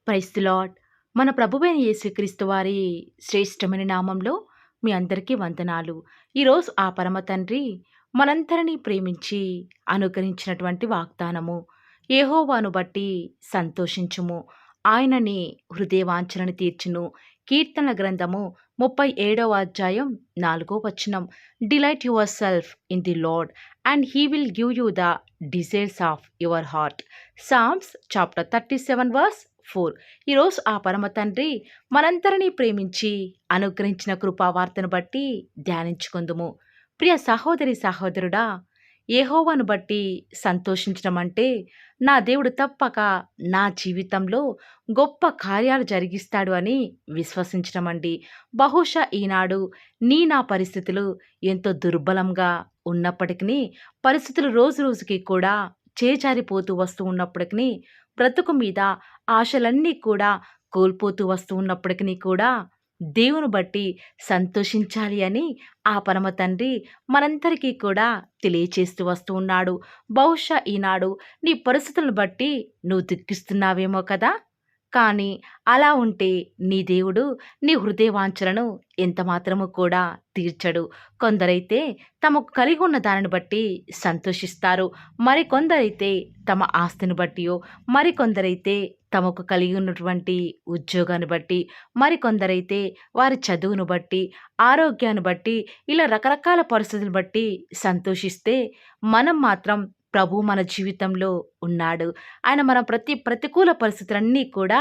Praise the lord. మన ప్రభువైన యేసుక్రీస్తు వారి శ్రేష్టమైన నామంలో మీ అందరికీ వందనాలు. ఈరోజు ఆ పరమ తండ్రి మనందరినీ ప్రేమించి అనుగ్రహించినటువంటి వాగ్దానము. యెహోవాను బట్టి సంతోషించుము, ఆయన నీ హృదయవాంఛలను తీర్చును. కీర్తనల గ్రంథము 37వ అధ్యాయం 4వ వచనం. Delight yourself in the Lord and he will give you the desires of your heart. Psalms chapter 37 verse 4. ఈరోజు ఆ పరమ తండ్రి మనందరినీ ప్రేమించి అనుగ్రహించిన కృపావార్తను బట్టి ధ్యానించుకుందుము. ప్రియ సహోదరి సహోదరుడా, యెహోవాను బట్టి సంతోషించడం అంటే నా దేవుడు తప్పక నా జీవితంలో గొప్ప కార్యాలు జరిగిస్తాడు అని విశ్వసించడం అండి. బహుశా ఈనాడు నా పరిస్థితులు ఎంతో దుర్బలంగా ఉన్నప్పటికీ, పరిస్థితులు రోజు రోజుకి కూడా చేజారిపోతూ వస్తూ ఉన్నప్పటికీ, బ్రతుకు మీద ఆశలన్నీ కూడా కోల్పోతూ వస్తూ ఉన్నప్పటికీ కూడా దేవుని బట్టి సంతోషించాలి అని ఆ పరమ తండ్రి మనందరికీ కూడా తెలియచేస్తూ వస్తూ ఉన్నాడు. బహుశా ఈనాడు నీ పరిస్థితులను బట్టి నువ్వు దుఃఖిస్తున్నావేమో కదా. కానీ అలా ఉంటే నీ దేవుడు నీ హృదయవాంఛలను ఎంత మాత్రము కూడా తీర్చడు. కొందరైతే తమకు కలిగి ఉన్న దానిని బట్టి సంతోషిస్తారు, మరికొందరైతే తమ ఆస్తిని బట్టియో, మరికొందరైతే తమకు కలిగి ఉన్నటువంటి ఉద్యోగాన్ని బట్టి, మరికొందరైతే వారి చదువును బట్టి, ఆరోగ్యాన్ని బట్టి, ఇలా రకరకాల పరిస్థితులను బట్టి సంతోషిస్తే, మనం మాత్రం ప్రభు మన జీవితంలో ఉన్నాడు. ఆయన మన ప్రతికూల పరిస్థితులన్నీ కూడా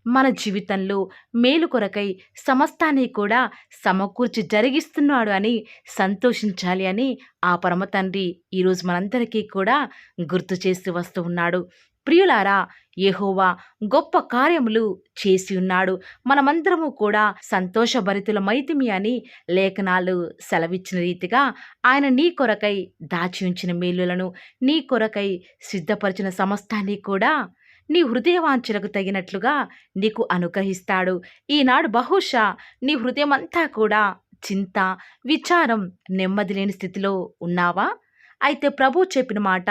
మన జీవితంలో మేలు కొరకై సమస్తాన్ని కూడా సమకూర్చి జరిగిస్తున్నాడు అని సంతోషించాలి అని ఆ పరమ తండ్రి ఈరోజు మనందరికీ కూడా గుర్తు చేస్తూ వస్తూ ఉన్నాడు. ప్రియులారా, యెహోవా గొప్ప కార్యములు చేసి ఉన్నాడు. మనమందరము కూడా సంతోషభరితులమైతిమి అని లేఖనాలు సెలవిచ్చిన రీతిగా ఆయన నీ కొరకై దాచి ఉంచిన మేలులను, నీ కొరకై సిద్ధపరిచిన సమస్తాన్ని కూడా నీ హృదయవాంఛలకు తగినట్లుగా నీకు అనుగ్రహిస్తాడు. ఈనాడు బహుశా నీ హృదయమంతా కూడా చింత, విచారం, నెమ్మది లేని స్థితిలో ఉన్నావా? అయితే ప్రభు చెప్పిన మాట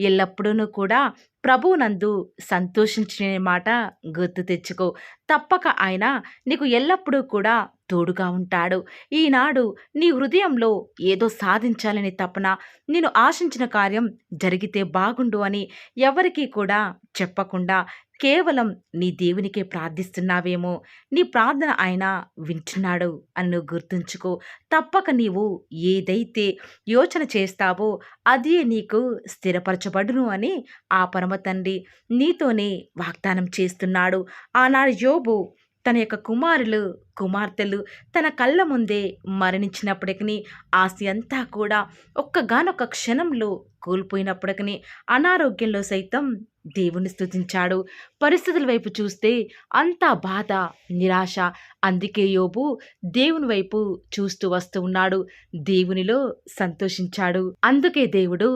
ఎల్లప్పుడూ కూడా ప్రభువునందు సంతోషించిన మాట గుర్తు తెచ్చుకో. తప్పక ఆయన నీకు ఎల్లప్పుడూ కూడా తోడుగా ఉంటాడు. ఈనాడు నీ హృదయంలో ఏదో సాధించాలని తపన, నేను ఆశించిన కార్యం జరిగితే బాగుండు అని ఎవరికీ కూడా చెప్పకుండా కేవలం నీ దేవునికే ప్రార్థిస్తున్నావేమో. నీ ప్రార్థన ఆయన వింటున్నాడు అని నువ్వు గుర్తుంచుకో. తప్పక నీవు ఏదైతే యోచన చేస్తావో అది నీకు స్థిరపరచబడును అని ఆ పరమ తండ్రి నీతోనే వాగ్దానం చేస్తున్నాడు. ఆనాడు యోబు తన యొక్క కుమార్తెలు తన కళ్ళ ముందే మరణించినప్పటికీ, ఆస్తి అంతా కూడా ఒక్కగానొక్క క్షణంలో కోల్పోయినప్పటికీ, అనారోగ్యంలో సైతం దేవుని స్తుతించాడు. పరిస్థితుల వైపు చూస్తే అంతా బాధ, నిరాశ. అందుకే యోబు దేవుని వైపు చూస్తూ వస్తూ ఉన్నాడు, దేవునిలో సంతోషించాడు. అందుకే దేవుడు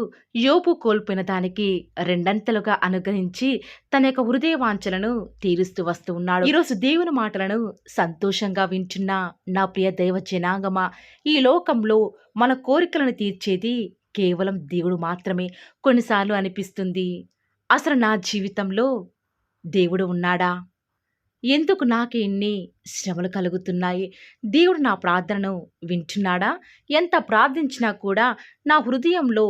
యోబు కోల్పోయిన దానికి రెండంతలుగా అనుగ్రహించి తన యొక్క హృదయ వాంఛలను తీరుస్తూ వస్తూ ఉన్నాడు. ఈరోజు దేవుని మాటలను సంతోషంగా వింటున్న నా ప్రియ దైవ జనాంగమా, ఈ లోకంలో మన కోరికలను తీర్చేది కేవలం దేవుడు మాత్రమే. కొన్నిసార్లు అనిపిస్తుంది, అసలు నా జీవితంలో దేవుడు ఉన్నాడా? ఎందుకు నాకు ఇన్ని శ్రమలు కలుగుతున్నాయి? దేవుడు నా ప్రార్థనను వింటున్నాడా? ఎంత ప్రార్థించినా కూడా నా హృదయంలో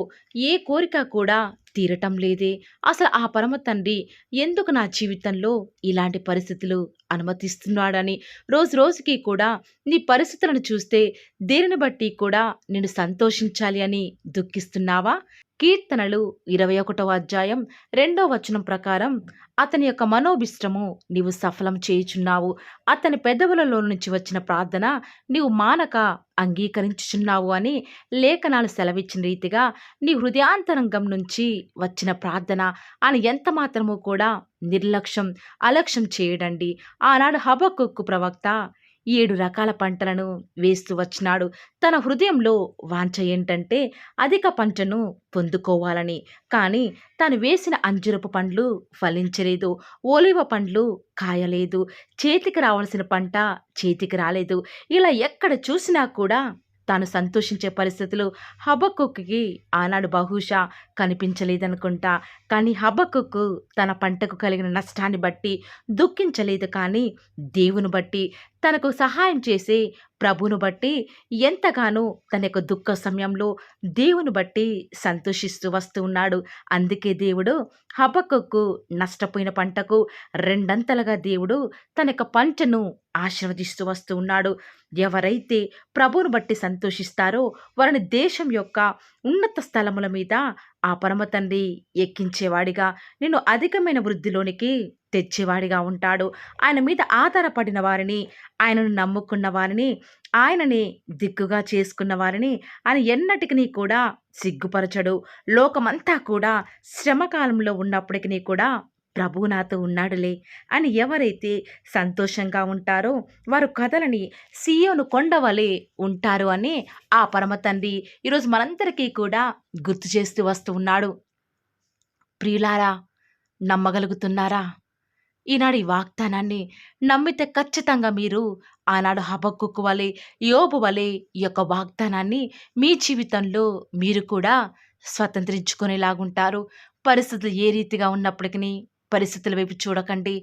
ఏ కోరిక కూడా తీరటం లేదే. అసలు ఆ పరమ తండ్రి ఎందుకు నా జీవితంలో ఇలాంటి పరిస్థితులు అనుమతిస్తున్నాడని రోజు రోజుకి కూడా నీ పరిస్థితులను చూస్తే దేనిని బట్టి కూడా నేను సంతోషించాలి అని దుఃఖిస్తున్నావా? కీర్తనలు 21వ అధ్యాయం 2వ వచనం ప్రకారం, అతని యొక్క మనోభిష్టము నీవు సఫలం చేయుచున్నావు, అతని పెదవులలో నుంచి వచ్చిన ప్రార్థన నీవు మానక అంగీకరించుచున్నావు అని లేఖనాలు సెలవిచ్చిన రీతిగా నీ హృదయాంతరంగం నుంచి వచ్చిన ప్రార్థన అని ఎంత మాత్రమూ కూడా నిర్లక్ష్యం, అలక్ష్యం చేయడండి. ఆనాడు హబక్కూకు ప్రవక్త 7 రకాల పంటలను వేస్తూ వచ్చినాడు. తన హృదయంలో వాంఛ ఏంటంటే అధిక పంటను పొందుకోవాలని. కానీ తాను వేసిన అంజురపు పండ్లు ఫలించలేదు, ఓలివ పండ్లు కాయలేదు, చేతికి రావాల్సిన పంట చేతికి రాలేదు. ఇలా ఎక్కడ చూసినా కూడా తాను సంతోషించే పరిస్థితులు హబక్కుకి ఆనాడు బహుశా కనిపించలేదనుకుంటా. కానీ హబక్కుకు తన పంటకు కలిగిన నష్టాన్ని బట్టి దుఃఖించలేదు, కానీ దేవుని బట్టి, తనకు సహాయం చేసే ప్రభువును బట్టి ఎంతగానో తన యొక్క దుఃఖ సమయంలో దేవుని బట్టి సంతోషిస్తూ వస్తూ ఉన్నాడు. అందుకే దేవుడు హబక్కుకు నష్టపోయిన పంటకు రెండంతలుగా దేవుడు తన యొక్క పంటను ఆశీర్వదిస్తూ వస్తూ ఉన్నాడు. ఎవరైతే ప్రభువును బట్టి సంతోషిస్తారో వారిని దేశం యొక్క ఉన్నత స్థలముల మీద ఆ పరమ తండ్రి ఎక్కించేవాడిగా, నిన్ను అధికమైన వృద్ధిలోనికి తెచ్చేవాడిగా ఉంటాడు. ఆయన మీద ఆధారపడిన వారిని, ఆయనను నమ్ముకున్న వారిని, ఆయనని దిక్కుగా చేసుకున్న వారిని ఆయన ఎన్నటికి కూడా సిగ్గుపరచడు. లోకమంతా కూడా శ్రమకాలంలో ఉన్నప్పటికీ కూడా ప్రభువు నాతో ఉన్నాడులే అని ఎవరైతే సంతోషంగా ఉంటారో వారు కథలని సీయోను కొండవలే ఉంటారు అని ఆ పరమ తండ్రి ఈరోజు మనందరికీ కూడా గుర్తు చేస్తూ వస్తూ ఉన్నాడు. ప్రియులారా, నమ్మగలుగుతున్నారా? ఈనాడు ఈ వాగ్దానాన్ని నమ్మితే ఖచ్చితంగా మీరు ఆనాడు హబక్కుకు వలె, యోబు వలె ఈ యొక్క వాగ్దానాన్ని మీ జీవితంలో మీరు కూడా స్వతంత్రించుకునేలాగుంటారు. పరిస్థితులు ఏ రీతిగా ఉన్నప్పటికీ పరిస్థితుల వైపు చూడకండి,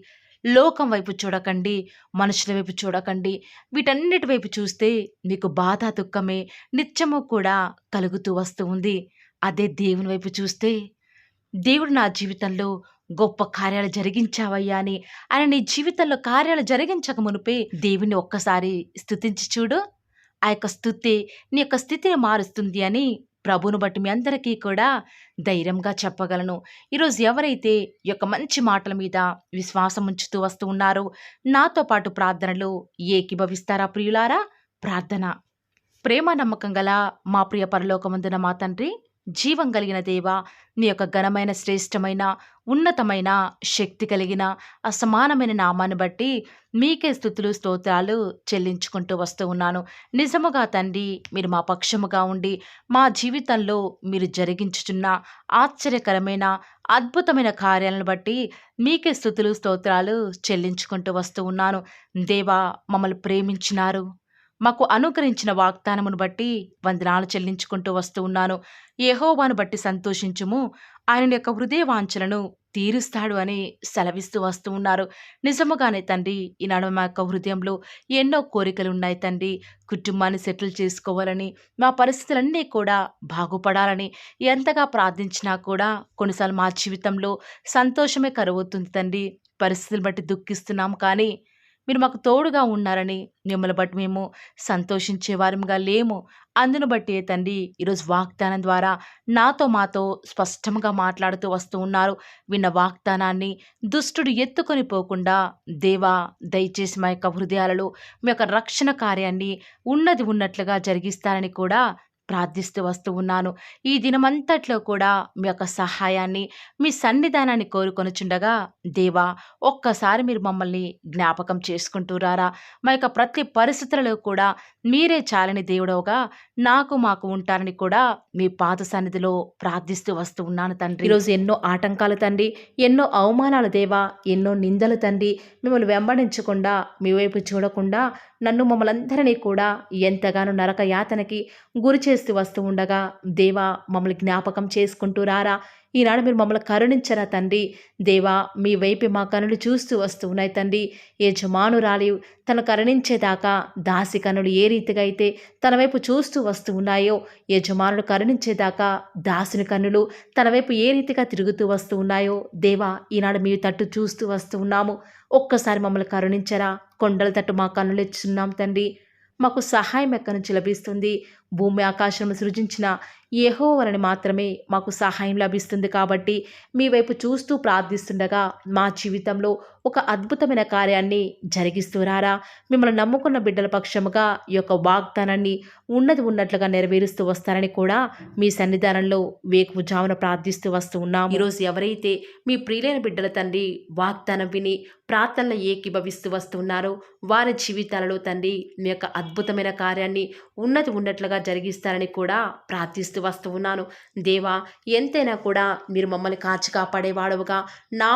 లోకం వైపు చూడకండి, మనుషుల వైపు చూడకండి. వీటన్నిటి వైపు చూస్తే మీకు బాధ, దుఃఖమే నిత్యము కూడా కలుగుతూ వస్తూ ఉంది. అదే దేవుని వైపు చూస్తే, దేవుడు నా జీవితంలో గొప్ప కార్యాలు జరిగించావయ్యా అని ఆయన నీ జీవితంలో కార్యాలు జరిగించక మునిపే దేవుని ఒక్కసారి స్తుతించి చూడు. ఆ యొక్క స్తుతి నీ యొక్క స్థితిని మారుస్తుంది అని ప్రభువును బట్టి మీ అందరికీ కూడా ధైర్యంగా చెప్పగలను. ఈరోజు ఎవరైతే ఈ యొక్క మంచి మాటల మీద విశ్వాసం ఉంచుతూ వస్తూ ఉన్నారో నాతో పాటు ప్రార్థనలో ఏకీభవిస్తారా ప్రియులారా? ప్రార్థన. ప్రేమ నమ్మకం గల మా ప్రియ పరలోకమందున మా తండ్రి, జీవం కలిగిన దేవా, నీ యొక్క ఘనమైన, శ్రేష్టమైన, ఉన్నతమైన, శక్తి కలిగిన, అసమానమైన నామాన్ని బట్టి మీకే స్తుతులు, స్తోత్రాలు చెల్లించుకుంటూ వస్తూ ఉన్నాను. నిజముగా తండ్రి, మీరు మా పక్షముగా ఉండి మా జీవితంలో మీరు జరిగించుచున్న ఆశ్చర్యకరమైన, అద్భుతమైన కార్యాలను బట్టి మీకే స్తుతులు, స్తోత్రాలు చెల్లించుకుంటూ వస్తూ ఉన్నాను. దేవా, మమ్మల్ని ప్రేమించినారు, మాకు అనుగ్రహించిన వాగ్దానమును బట్టి వందనాలు చెల్లించుకుంటూ వస్తూ ఉన్నాను. యెహోవాను బట్టి సంతోషించుము, ఆయన యొక్క హృదయ వాంఛలను తీరుస్తాడు అని సెలవిస్తూ వస్తూ ఉన్నారు. నిజముగానే తండ్రి, ఈనాడు మా యొక్క హృదయంలో ఎన్నో కోరికలు ఉన్నాయి తండ్రి. కుటుంబాన్ని సెటిల్ చేసుకోవాలని, మా పరిస్థితులన్నీ కూడా బాగుపడాలని ఎంతగా ప్రార్థించినా కూడా కొన్నిసార్లు మా జీవితంలో సంతోషమే కరువవుతుంది తండ్రి. పరిస్థితులు బట్టి దుఃఖిస్తున్నాం, కానీ మీరు మాకు తోడుగా ఉన్నారని, మిమ్మల్ని బట్టి మేము సంతోషించే వారముగా లేము. అందును బట్టి తండ్రి, ఈరోజు వాగ్దానం ద్వారా నాతో మాతో స్పష్టంగా మాట్లాడుతూ వస్తూ ఉన్నారు. విన్న వాగ్దానాన్ని దుష్టుడు ఎత్తుకొని పోకుండా దేవా, దయచేసి మా యొక్క హృదయాలలో మీ యొక్క రక్షణ కార్యాన్ని ఉన్నది ఉన్నట్లుగా జరిగిస్తారని కూడా ప్రార్థిస్తూ వస్తూ ఉన్నాను. ఈ దినమంతట్లో కూడా మీ యొక్క సహాయాన్ని, మీ సన్నిధానాన్ని కోరుకొనుచుండగా దేవా, ఒక్కసారి మీరు మమ్మల్ని జ్ఞాపకం చేసుకుంటూ రారా. మా యొక్క ప్రతి పరిస్థితులలో కూడా మీరే చాలని దేవుడవుగా మాకు ఉంటారని కూడా మీ పాద సన్నిధిలో ప్రార్థిస్తూ వస్తూ ఉన్నాను తండ్రి. ఈరోజు ఎన్నో ఆటంకాలు తండ్రి, ఎన్నో అవమానాలు దేవా, ఎన్నో నిందలు తండ్రి, మిమ్మల్ని వెంబడించకుండా, మీ వైపు చూడకుండా నన్ను మమ్మల్ందరినీ కూడా ఎంతగానో నరక యాతనకి గురి చేస్తూ వస్తూ ఉండగా దేవా, మమ్మల్ని జ్ఞాపకం చేసుకుంటూ రారా. ఈనాడు మీరు మమ్మల్ని కరుణించరా తండ్రి. దేవా, మీ వైపు మా కనులు చూస్తూ వస్తూ ఉన్నాయి తండ్రి. యజమానురాలి తను కరుణించేదాకా దాసి కనులు ఏ రీతిగా అయితే తన వైపు చూస్తూ వస్తూ ఉన్నాయో, యజమానుడు కరుణించేదాకా దాసుని కన్నులు తన వైపు ఏ రీతిగా తిరుగుతూ వస్తూ ఉన్నాయో దేవా, ఈనాడు మీ తట్టు చూస్తూ వస్తూ ఉన్నాము. ఒక్కసారి మమ్మల్ని కరుణించరా. కొండల తట్టు మా కన్నులు ఎచ్చున్నాం తండ్రి. మాకు సహాయం ఎక్కడి నుంచి లభిస్తుంది? భూమి ఆకాశం సృజించిన యెహోవాని మాత్రమే మాకు సహాయం లభిస్తుంది. కాబట్టి మీ వైపు చూస్తూ ప్రార్థిస్తుండగా మా జీవితంలో ఒక అద్భుతమైన కార్యాన్ని జరిగిస్తూ రారా. మిమ్మల్ని నమ్ముకున్న బిడ్డల పక్షముగా ఈ యొక్క వాగ్దానాన్ని ఉన్నది ఉన్నట్లుగా నెరవేరుస్తూ వస్తారని కూడా మీ సన్నిధానంలో వేకువజామున ప్రార్థిస్తూ వస్తూ ఉన్నాం. ఈరోజు ఎవరైతే మీ ప్రియులైన బిడ్డల తండ్రి వాగ్దానం విని ప్రార్థనలు ఏకీభవిస్తూ వస్తున్నారో వారి జీవితాలలో తండ్రి మీ యొక్క అద్భుతమైన కార్యాన్ని ఉన్నది ఉన్నట్లుగా జరిగిస్తారని కూడా ప్రార్థిస్తూ వస్తూ ఉన్నాను. దేవా, ఎంతైనా కూడా మీరు మమ్మల్ని కాచి కాపాడేవాడవుగా,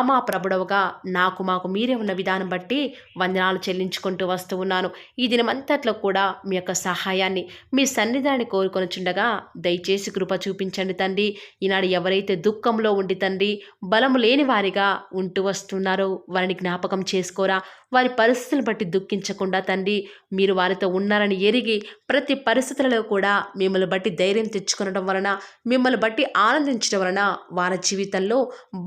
మా ప్రభుడవుగా, మాకు మాకు మీరే ఉన్న విధానం బట్టి వందనాలు చెల్లించుకుంటూ వస్తూ ఉన్నాను. ఈ దినమంతట్లో కూడా మీ యొక్క సహాయాన్ని, మీ సన్నిధానాన్ని కోరుకొనుచుండగా దయచేసి కృప చూపించండి తండ్రి. ఈనాడు ఎవరైతే దుఃఖంలో ఉండి తండ్రి బలము లేని వారిగా ఉంటూ వస్తున్నారో వారిని జ్ఞాపకం చేసుకోరా. వారి పరిస్థితులను బట్టి దుఃఖించకుండా తండ్రి మీరు వారితో ఉన్నారని ఎరిగి ప్రతి పరిస్థితులలో కూడా మిమ్మల్ని బట్టి ధైర్యం తెచ్చుకొనడం వలన, మిమ్మల్ని బట్టి ఆనందించడం వలన వారి జీవితంలో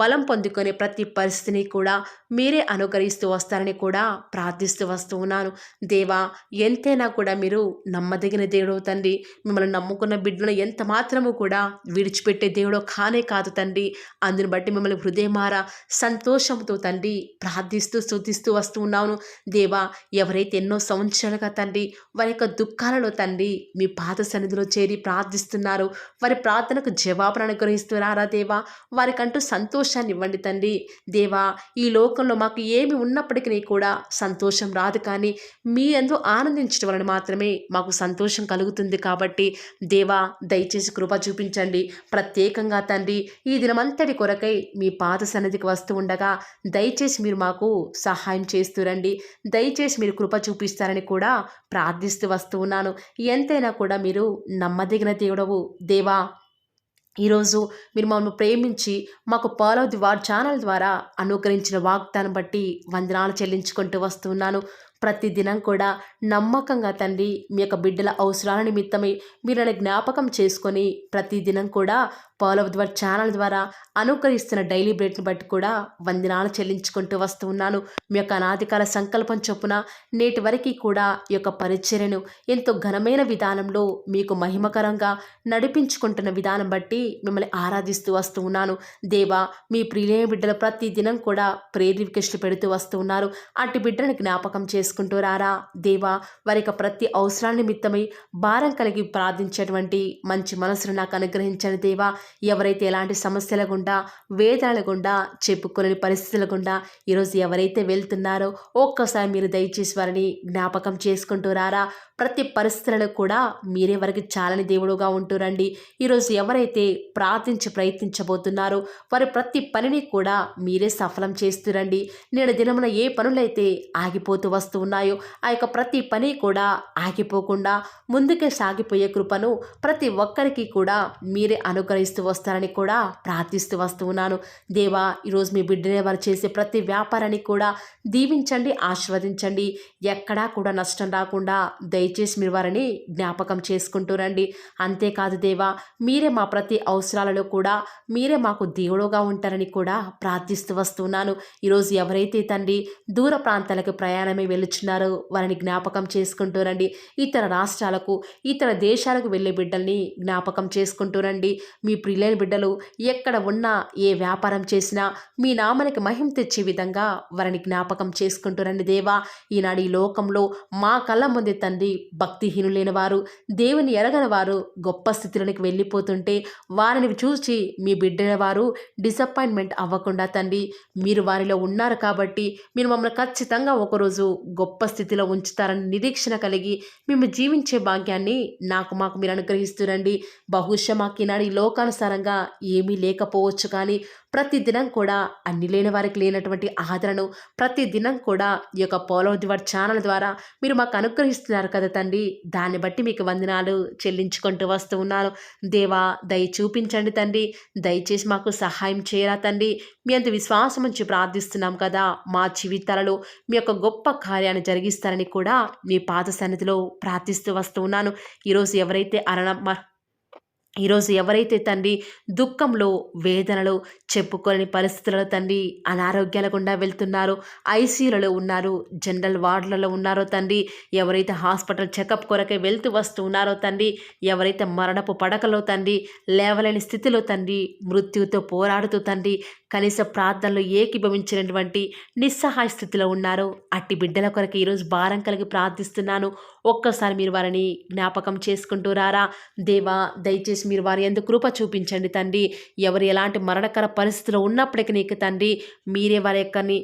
బలం పొందుకునే ప్రతి పరిస్థితిని కూడా మీరే అనుకరిస్తూ వస్తారని కూడా ప్రార్థిస్తూ వస్తూ ఉన్నాను. దేవా, ఎంతైనా కూడా మీరు నమ్మదగిన దేవుడు తండ్రి. మిమ్మల్ని నమ్ముకున్న బిడ్డలను ఎంత మాత్రము కూడా విడిచిపెట్టే దేవుడో కానే కాదు తండ్రి. అందుని బట్టి మిమ్మల్ని హృదయమారా సంతోషంతో తండ్రి ప్రార్థిస్తూ స్తుతిస్తూ వస్తూ ఉన్నాను. దేవా, ఎవరైతే ఎన్నో సంవత్సరాలుగా తండ్రి వారి యొక్క దుఃఖాలలో తండ్రి మీ పాద సన్నిధిలో చేరి ప్రార్థిస్తున్నారు, వారి ప్రార్థనకు జవాబును అనుగ్రహిస్తున్నారా దేవా. వారికంటూ సంతోషాన్ని ఇవ్వండి తండ్రి. దేవా, ఈ లోకంలో మాకు ఏమి ఉన్నప్పటికీ కూడా సంతోషం రాదు, కానీ మీ యందు ఆనందించడం వలన మాత్రమే మాకు సంతోషం కలుగుతుంది. కాబట్టి దేవా, దయచేసి కృప చూపించండి. ప్రత్యేకంగా తండ్రి ఈ దినమంతటి కొరకై మీ పాద సన్నిధికి వస్తూ ఉండగా దయచేసి మీరు మాకు సహాయం చేస్తురండి. దయచేసి మీరు కృప చూపిస్తారని కూడా ప్రార్థిస్తూ వస్తూ ఉన్నాను. ఎంతైనా కూడా మీరు నమ్మదగిన దేవుడవు దేవా. ఈరోజు మీరు మమ్మల్ని ప్రేమించి మాకు ఫాలో ది వార్ ఛానల్ ద్వారా అనుగ్రహించిన వాగ్దానం బట్టి వందనాలు చెల్లించుకుంటూ వస్తున్నాను. ప్రతి దినం కూడా నమ్మకంగా తండ్రి మీ యొక్క బిడ్డల అవసరాల నిమిత్తమై మీరు నన్ను జ్ఞాపకం చేసుకొని ప్రతి దినం కూడా ఫాలో ది వార్ ఛానల్ ద్వారా అనుకరిస్తున్న డైలీ బ్రెడ్ని బట్టి కూడా వందనాలు చెల్లించుకుంటూ వస్తూ ఉన్నాను. మీ యొక్క అనాదికాల సంకల్పం చొప్పున నేటి వరకు కూడా ఈ యొక్క పరిచర్యను ఎంతో ఘనమైన విధానంలో మీకు మహిమకరంగా నడిపించుకుంటున్న విధానం బట్టి మిమ్మల్ని ఆరాధిస్తూ వస్తూ ఉన్నాను. దేవా, మీ ప్రియులైన బిడ్డలు ప్రతి దినం కూడా ప్రేయర్ రిక్వెస్ట్లు పెడుతూ వస్తూ ఉన్నారు. అట్టి బిడ్డలను జ్ఞాపకం చేసుకుంటూ రారా దేవా. వారి యొక్క ప్రతి అవసరాల నిమిత్తమై భారం కలిగి ప్రార్థించేటువంటి మంచి మనసును నాకు అనుగ్రహించండి దేవా. ఎవరైతే ఎలాంటి సమస్యల గుండా, వేదనల గుండా, చెప్పుకోలేని పరిస్థితుల గుండా ఈరోజు ఎవరైతే వెళ్తున్నారో ఒక్కసారి మీరు దయచేసి వారిని జ్ఞాపకం చేసుకుంటూ రారా. ప్రతి పరిస్థితులలో కూడా మీరే వారికి చాలని దేవుడుగా ఉంటూరండి. ఈరోజు ఎవరైతే ప్రార్థించి ప్రయత్నించబోతున్నారో వారి ప్రతి పనిని కూడా మీరే సఫలం చేస్తురండి. నేడు దినమున ఏ పనులైతే ఆగిపోతూ వస్తూ ఉన్నాయో ఆ యొక్క ప్రతి పని కూడా ఆగిపోకుండా ముందుకే సాగిపోయే కృపను ప్రతి ఒక్కరికి కూడా మీరే అనుగ్రహిస్తూ వస్తారని కూడా ప్రార్థిస్తూ వస్తూ ఉన్నాను. దేవా, ఈరోజు మీ బిడ్డనే వారు చేసే ప్రతి వ్యాపారాన్ని కూడా దీవించండి, ఆశీర్వదించండి. ఎక్కడా కూడా నష్టం రాకుండా దయచేసి మీరు వారిని జ్ఞాపకం చేసుకుంటూ రండి. అంతేకాదు దేవా, మీరే మా ప్రతి అవసరాలలో కూడా మీరే మాకు దేవుడుగా ఉంటారని కూడా ప్రార్థిస్తూ వస్తున్నాను. ఈరోజు ఎవరైతే తండ్రి దూర ప్రాంతాలకు ప్రయాణమై వెళుచున్నారో వారిని జ్ఞాపకం చేసుకుంటూ రండి. ఇతర రాష్ట్రాలకు, ఇతర దేశాలకు వెళ్ళే బిడ్డల్ని జ్ఞాపకం చేసుకుంటూ రండి. మీ ప్రియులైన బిడ్డలు ఎక్కడ ఉన్నా, ఏ వ్యాపారం చేసినా మీ నామానికి మహిమ తెచ్చే విధంగా వారిని జ్ఞాపకం చేసుకుంటూ రండి దేవా. ఈనాడు ఈ లోకంలో మా కళ్ళ ముందే తండ్రి భక్తిహీనులైన వారు, దేవుని ఎరగని వారు గొప్ప స్థితిలోనికి వెళ్ళిపోతుంటే వారిని చూసి మీ బిడ్డల వారు డిసప్పాయింట్మెంట్ అవ్వకుండా తండ్రి మీరు వారిలో ఉన్నారు కాబట్టి మీరు మమ్మల్ని ఖచ్చితంగా ఒకరోజు గొప్ప స్థితిలో ఉంచుతారని నిరీక్షణ కలిగి మేము జీవించే భాగ్యాన్ని మాకు మీరు అనుగ్రహిస్తురండి. బహుశా మాకు ఈనాడు ఈ లోకానుసారంగా ఏమీ లేకపోవచ్చు, కానీ ప్రతి దినం కూడా అన్ని లేని వారికి లేనటువంటి ఆదరణను ప్రతి దినం కూడా ఈ యొక్క ఫాలో ది వార్ ఛానల్ ద్వారా మీరు మాకు అనుగ్రహిస్తున్నారు కదా తండ్రి. దాన్ని బట్టి మీకు వందనాలు చెల్లించుకుంటూ వస్తూ ఉన్నాను. దేవా, దయ చూపించండి తండ్రి. దయచేసి మాకు సహాయం చేయరా తండ్రి. మీ అంత విశ్వాసం ఉంచి ప్రార్థిస్తున్నాం కదా. మా జీవితాలలో మీ యొక్క గొప్ప కార్యాన్ని జరిగిస్తారని కూడా మీ పాద సన్నిధిలో ప్రార్థిస్తూ వస్తూ ఉన్నాను. ఈరోజు ఎవరైతే తండ్రి దుఃఖంలో, వేదనలో, చెప్పుకోలేని పరిస్థితులలో తండ్రి అనారోగ్యాల గుండా వెళ్తున్నారో, ఐసీయూలలో ఉన్నారు, జనరల్ వార్డులలో ఉన్నారో తండ్రి, ఎవరైతే హాస్పిటల్ చెకప్ కొరకే వెళ్తూ వస్తూ ఉన్నారో తండ్రి, ఎవరైతే మరణపు పడకలో తండ్రి లేవలేని స్థితిలో తండ్రి మృత్యువుతో పోరాడుతూ తండ్రి కనీస ప్రార్థనలు ఏకీభవించినటువంటి నిస్సహాయ స్థితిలో ఉన్నారో అట్టి బిడ్డల కొరకు ఈరోజు భారం కలిగి ప్రార్థిస్తున్నాను. ఒక్కసారి మీరు వారిని జ్ఞాపకం చేసుకుంటూ రారా దేవా. దయచేసి మీరు వారి యందు కృప చూపించండి తండ్రి. ఎవరు ఎలాంటి మరణకర పరిస్థితిలో ఉన్నప్పటికీ నీకు తండ్రి మీరే వారి యొక్కని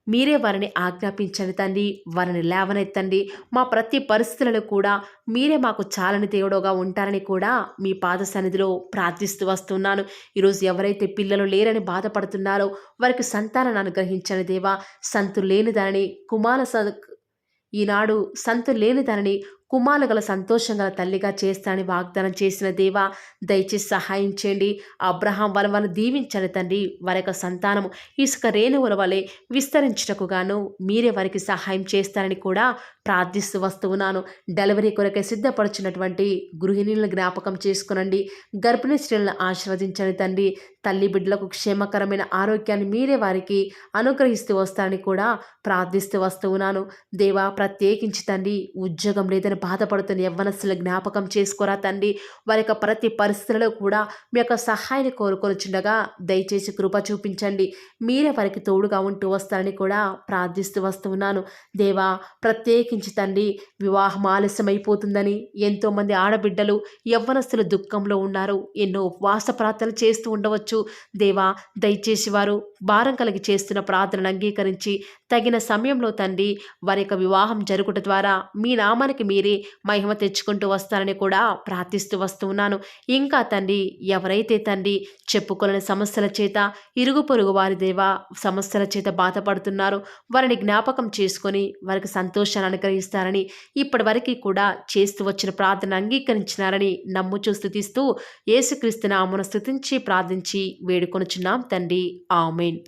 మీరే వారిని ఆజ్ఞాపించండి తండ్రి. వారిని లేవనెత్తండి. మా ప్రతి పరిస్థితులలో కూడా మీరే మాకు చాలని దేవుడుగా ఉంటారని కూడా మీ పాద సన్నిధిలో ప్రార్థిస్తూ వస్తున్నాను. ఈరోజు ఎవరైతే పిల్లలు లేరని బాధపడుతున్నారో వారికి సంతానాన్ని అనుగ్రహించండి దేవా. సంతు లేని దానిని ఈనాడు సంతు లేని దానిని కుమారులు గల సంతోషం గల తల్లిగా చేస్తానని వాగ్దానం చేసిన దేవా, దయచేసి సహాయం చేయండి. అబ్రహాం వలన దీవించండి తండ్రి. వారి యొక్క సంతానము ఇసుక రేణువుల వలె విస్తరించుటకు గాను మీరే వారికి సహాయం చేస్తారని కూడా ప్రార్థిస్తూ వస్తూ ఉన్నాను. డెలివరీ కొరకై సిద్ధపడుచున్నటువంటి గృహిణులను జ్ఞాపకం చేసుకునండి. గర్భిణీ స్త్రీలను ఆశీర్వదించండి తండ్రి. తల్లి బిడ్డలకు క్షేమకరమైన ఆరోగ్యాన్ని మీరే వారికి అనుగ్రహిస్తూ వస్తారని కూడా ప్రార్థిస్తూ వస్తూ ఉన్నాను. దేవా, ప్రత్యేకించి తండ్రి ఉద్యోగం లేదని బాధపడుతున్న యవ్వనస్తుల జ్ఞాపకం చేసుకోరా తండ్రి. వారి యొక్క ప్రతి పరిస్థితులలో కూడా మీ యొక్క సహాయాన్ని కోరుకొనిచుండగా దయచేసి కృప చూపించండి. మీరే వారికి తోడుగా ఉంటూ వస్తారని కూడా ప్రార్థిస్తూ వస్తూ ఉన్నాను. దేవా, ప్రత్యేకించి తండ్రి వివాహం ఆలస్యమైపోతుందని ఎంతోమంది ఆడబిడ్డలు యవ్వనస్తులు దుఃఖంలో ఉన్నారు. ఎన్నో ఉపవాస ప్రార్థనలు చేస్తూ ఉండవచ్చు. దేవా, దయచేసి వారు భారం కలిగి చేస్తున్న ప్రార్థనను అంగీకరించి తగిన సమయంలో తండ్రి వారి యొక్క వివాహం జరుగుట ద్వారా మీ నామానికి మీరే మహిమ తెచ్చుకుంటూ వస్తారని కూడా ప్రార్థిస్తూ వస్తూ ఉన్నాను. ఇంకా తండ్రి ఎవరైతే తండ్రి చెప్పుకోలేని సమస్యల చేత ఇరుగు పొరుగు వారి దేవా సమస్యల చేత బాధపడుతున్నారో వారిని జ్ఞాపకం చేసుకొని వారికి సంతోషాన్ని అనుగ్రహిస్తారని ఇప్పటి వరకు కూడా చేస్తూ వచ్చిన ప్రార్థన అంగీకరించినారని నమ్ముచూ స్తుతిస్తూ యేసుక్రీస్తు నామమున స్తుతించి ప్రార్థించి వేడుకొనుచున్నాం తండ్రి. ఆమేన్.